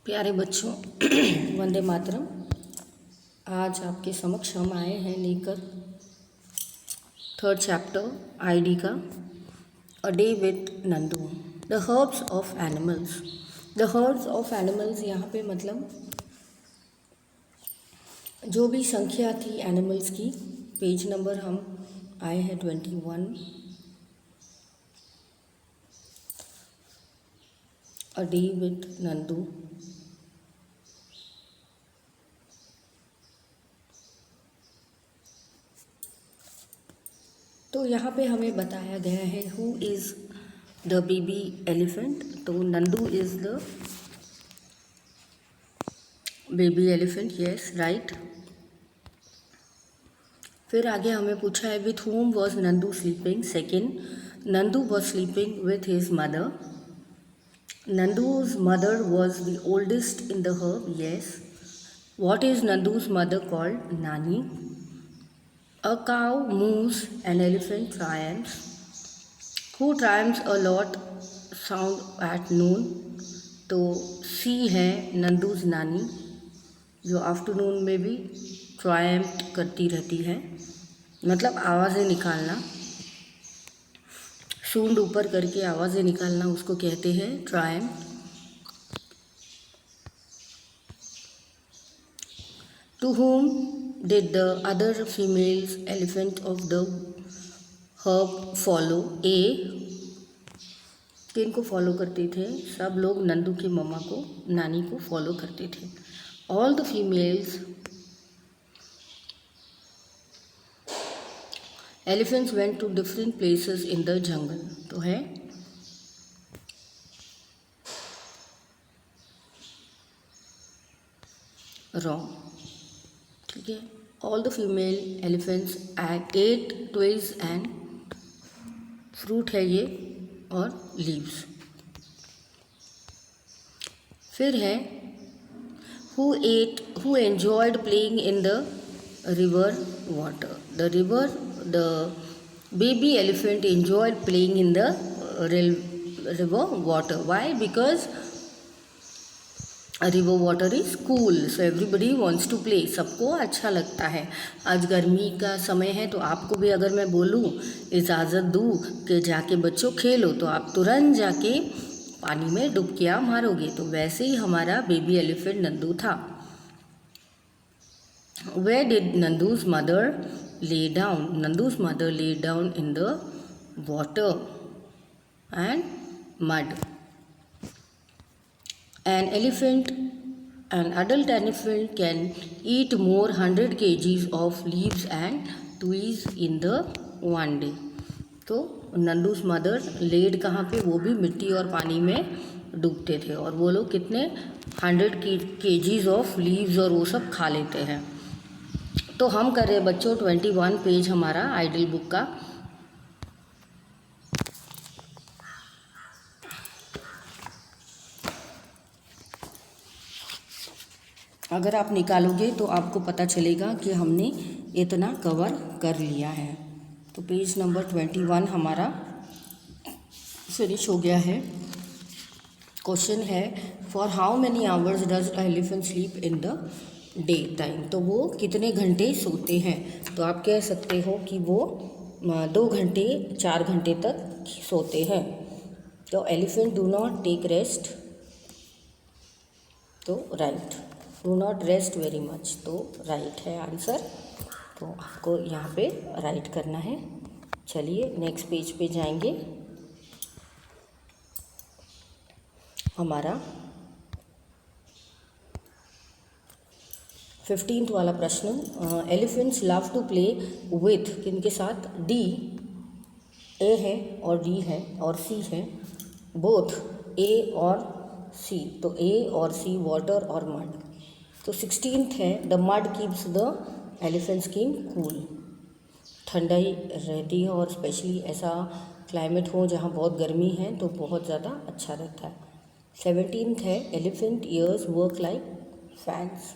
प्यारे बच्चों, वंदे मातरम। आज आपके समक्ष हम आए हैं लेकर थर्ड चैप्टर आईडी का, a day with Nandu. The herbs of animals. The herbs of animals यहाँ पे मतलब जो भी संख्या थी एनिमल्स की। पेज नंबर हम आए हैं 21, अ डे विथ नंदू। तो यहाँ पे हमें बताया गया है who is the baby elephant. तो Nandu is the baby elephant, yes right. फिर आगे हमें पूछा है with whom was Nandu sleeping. Second, Nandu was sleeping with his mother. Nandu's mother was the oldest in the herd, yes. What is Nandu's mother called? Nani. A cow moves, an elephant triumphs. Who triumphs a lot sound at noon? तो सी है नंदूज नानी, जो afternoon में भी Triumph करती रहती है, मतलब आवाज़ें निकालना, सूंड ऊपर करके आवाज़ें निकालना, उसको कहते हैं Triumph. To whom did the other females elephant of the herd follow? A, किन को फॉलो करते थे? सब लोग नंदू की मम्मा को, नानी को फॉलो करते थे। All the females elephants went to different places in the jungle. तो है wrong, ठीक है। All the female elephants ate twigs and fruit है ये, और leaves। फिर है who enjoyed playing in the river water. The baby elephant enjoyed playing in the river water. Why? Because river water is cool, so everybody wants to play. सबको अच्छा लगता है। आज गर्मी का समय है, तो आपको भी अगर मैं बोलूँ, इजाज़त दूँ कि जाके बच्चों खेलो, तो आप तुरंत जाके पानी में डुबकियाँ मारोगे। तो वैसे ही हमारा बेबी एलिफेंट नंदू था। Where did Nandu's mother lay down? Nandu's mother lay down in the water and mud. An adult elephant can eat more 100 kgs of leaves and twigs in the one day. तो नंदूस mother lead कहाँ पे? वो भी मिट्टी और पानी में डूबते थे, और वो लोग कितने 100 kgs ऑफ लीव्स और वो सब खा लेते हैं। तो हम कर रहे हैं बच्चों 21 पेज हमारा आइडल बुक का। अगर आप निकालोगे तो आपको पता चलेगा कि हमने इतना कवर कर लिया है। तो पेज नंबर 21 हमारा फिनिश हो गया है। क्वेश्चन है for how many hours does elephant sleep in the day time. तो वो कितने घंटे सोते हैं? तो आप कह सकते हो कि वो 2 घंटे 4 घंटे तक सोते हैं। तो elephant do not take rest, तो right. Do not rest very much, तो राइट है आंसर। तो आपको यहाँ पे राइट करना है। चलिए नेक्स्ट पेज पे जाएंगे। हमारा 15th वाला प्रश्न, elephants love to play with, किनके साथ? डी, ए है और डी है और सी है, बोथ ए और सी। तो ए और सी वाटर और मड। तो 16th है the mud keeps the elephant skin cool. ठंडाई रहती है, और स्पेशली ऐसा क्लाइमेट हो जहाँ बहुत गर्मी है तो बहुत ज़्यादा अच्छा रहता है। 17th है elephant ears work like fans.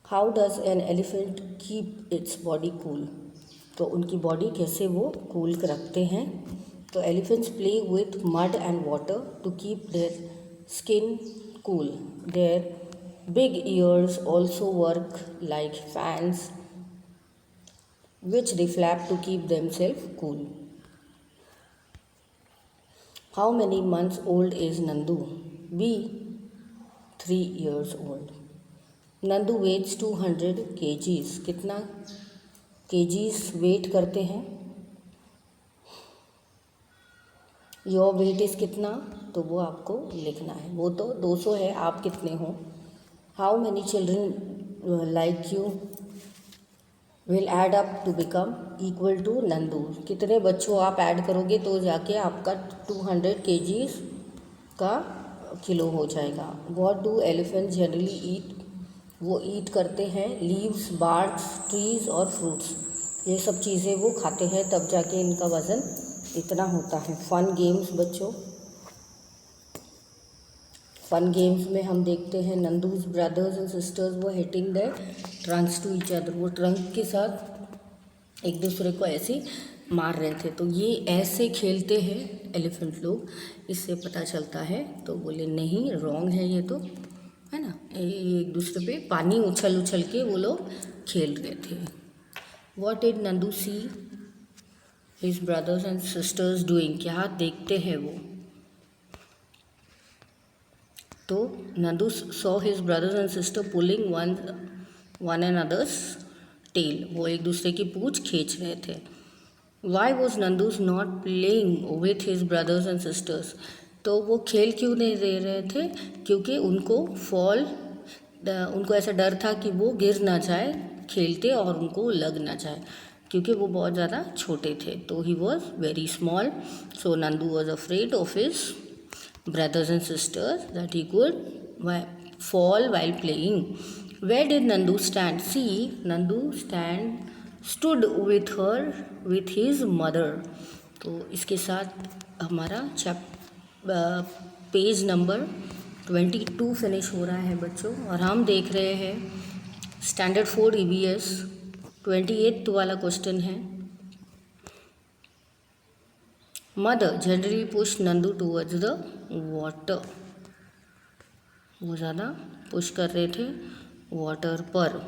How does an elephant keep its body cool. तो उनकी बॉडी कैसे वो कूल रखते हैं? तो elephants play with mud and water to keep their skin cool. Their big ears also work like fans, which they flap to keep themselves cool. How many months old is Nandu? B. 3 years old. Nandu weighs 200 kgs. कितना kgs wait करते हैं? Your weight is कितना, तो वो आपको लिखना है. वो तो 200 है, आप कितने हो. How many children like you will add up to become equal to Nandu. कितने बच्चों आप ऐड करोगे तो जाके आपका 200 kgs का किलो हो जाएगा. व्हाट डू एलिफेंट जनरली ईट? वो ईट करते हैं लीव्स, बार्क्स, ट्रीज और फ्रूट्स. ये सब चीज़ें वो खाते हैं, तब जाके इनका वज़न इतना होता है. फन गेम्स बच्चों, फन गेम्स में हम देखते हैं नंदूज ब्रदर्स एंड सिस्टर्स वो hitting the trunks to each other. वो ट्रंक के साथ एक दूसरे को ऐसे मार रहे थे. तो ये ऐसे खेलते हैं एलिफेंट लोग, इससे पता चलता है. तो बोले नहीं, रॉन्ग है ये, तो है ना, ये एक दूसरे पे पानी उछल उछल के वो लोग खेल रहे थे. What did Nandu see his brothers and sisters doing? क्या देखते हैं वो? तो Nandu saw his brothers and sister pulling one and others tail. वो एक दूसरे की पूंछ खींच रहे थे. Why was Nandu's not playing with his brothers and sisters? तो वो खेल क्यों नहीं दे रहे थे? क्योंकि उनको ऐसा डर था कि वो गिर ना जाए खेलते और उनको लग ना जाए, क्योंकि वो बहुत ज़्यादा छोटे थे. तो he was very small. So Nandu was afraid of his brothers and sisters that he could fall while playing. Where did Nandu stand? See, Nandu stood with his mother. तो इसके साथ हमारा पेज नंबर 22 फिनिश हो रहा है बच्चों. और हम देख रहे हैं स्टैंडर्ड 4 EVS 28 वाला क्वेश्चन है. Mother generally push Nandu towards the water. वो ज़्यादा पुश कर रहे थे वाटर पर.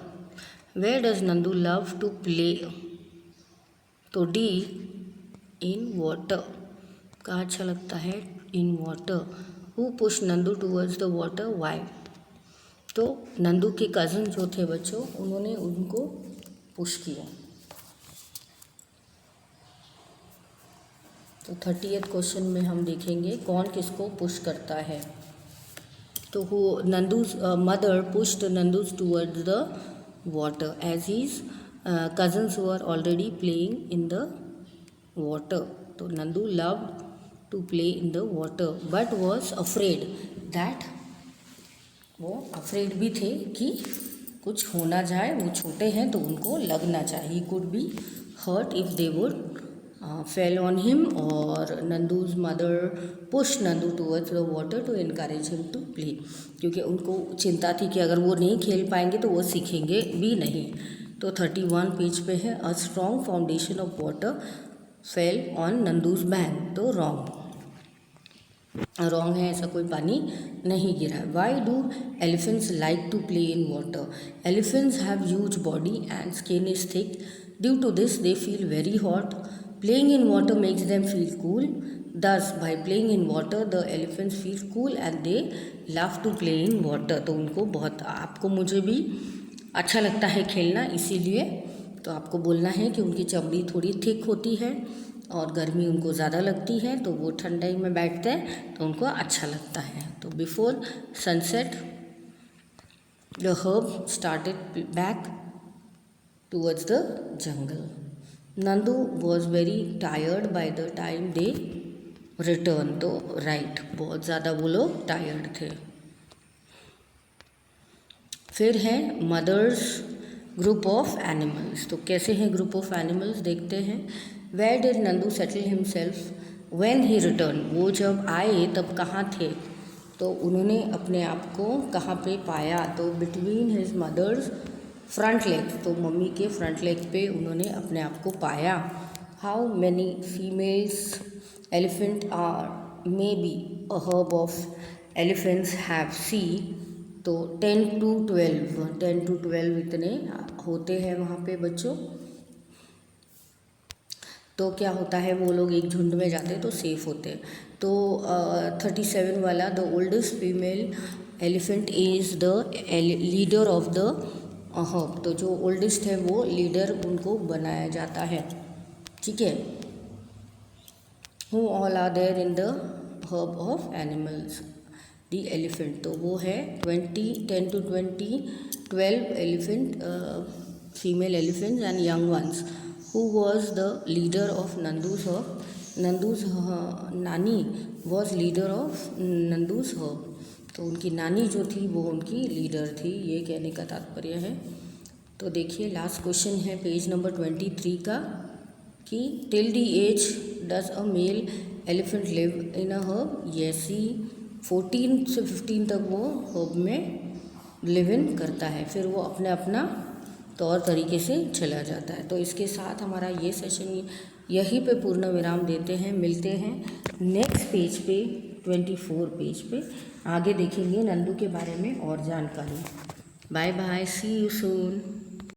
Where does Nandu love to play? तो डी, इन वाटर. कहाँ अच्छा लगता है? In water. Who push Nandu towards the water? Why? तो नंदू के कज़न जो थे बच्चों, उन्होंने उनको पुश किया. तो 30th क्वेश्चन में हम देखेंगे कौन किसको पुश करता है. तो वो Nandu's mother pushed Nandu's towards the water as his cousins were already playing in the water. तो Nandu loved to play in the water but was afraid that. वो अफ्रेड भी थे कि कुछ हो ना जाए, वो छोटे हैं तो उनको लग ना जाए. He could be hurt if they would fell on him. और Nandu's mother push Nandu towards the water to encourage him to play. क्योंकि उनको चिंता थी कि अगर वो नहीं खेल पाएंगे तो वो सीखेंगे भी नहीं. तो 31 पेज पे है. A strong foundation of water fell on Nandu's back. तो रॉन्ग है, ऐसा कोई पानी नहीं गिरा. Why do elephants like to play in water? Elephants have huge body and skin is thick. Due to this they feel very hot. Playing in water makes them feel cool. Thus, by playing in water, the elephants feel cool and they love to play in water. तो उनको बहुत, आपको मुझे भी अच्छा लगता है खेलना, इसीलिए तो आपको बोलना है कि उनकी चमड़ी थोड़ी थिक होती है और गर्मी उनको ज़्यादा लगती है, तो वो ठंडाई में बैठते हैं तो उनको अच्छा लगता है. तो before sunset the herb started back towards the jungle. Nandu was very tired by the time they return. तो राइट, बहुत ज़्यादा वो लोग टायर्ड थे. फिर है मदर्स ग्रुप ऑफ एनिमल्स. तो कैसे हैं ग्रुप ऑफ एनिमल्स देखते हैं. Where did Nandu settle himself when he return? वो जब आए तब कहाँ थे? तो उन्होंने अपने आप को कहाँ पे पाया? तो between his mother's front leg. तो मम्मी के फ्रंट लेग पे उन्होंने अपने आप को पाया. How many females elephant are may be a herd of elephants have see, तो 10 to 12 इतने होते हैं वहाँ पे बच्चों। तो क्या होता है, वो लोग एक झुंड में जाते हैं तो सेफ होते हैं। तो 37 वाला, the oldest female elephant is the leader of the herb. तो जो ओल्डेस्ट है वो लीडर उनको बनाया जाता है, ठीक है। Who all are there in the herb of animals, the elephant. तो वो है 10 to 20, 12 elephant, female elephants and young ones. Who was the leader of Nandu's herb? Nandu's नानी was leader of Nandu's herb। तो उनकी नानी जो थी वो उनकी लीडर थी, ये कहने का तात्पर्य है। तो देखिए लास्ट क्वेश्चन है पेज नंबर 23 का, कि till the age does a male elephant live in a herd. Yes, he 14 से 15 तक वो हर्ब में लिव इन करता है, फिर वो अपने अपना तौर तरीके से चला जाता है। तो इसके साथ हमारा ये सेशन यहीं पे पूर्ण विराम देते हैं। मिलते हैं नेक्स्ट पेज पे, 24 पेज पे, आगे देखेंगे नंदू के बारे में और जानकारी। Bye bye, see you soon.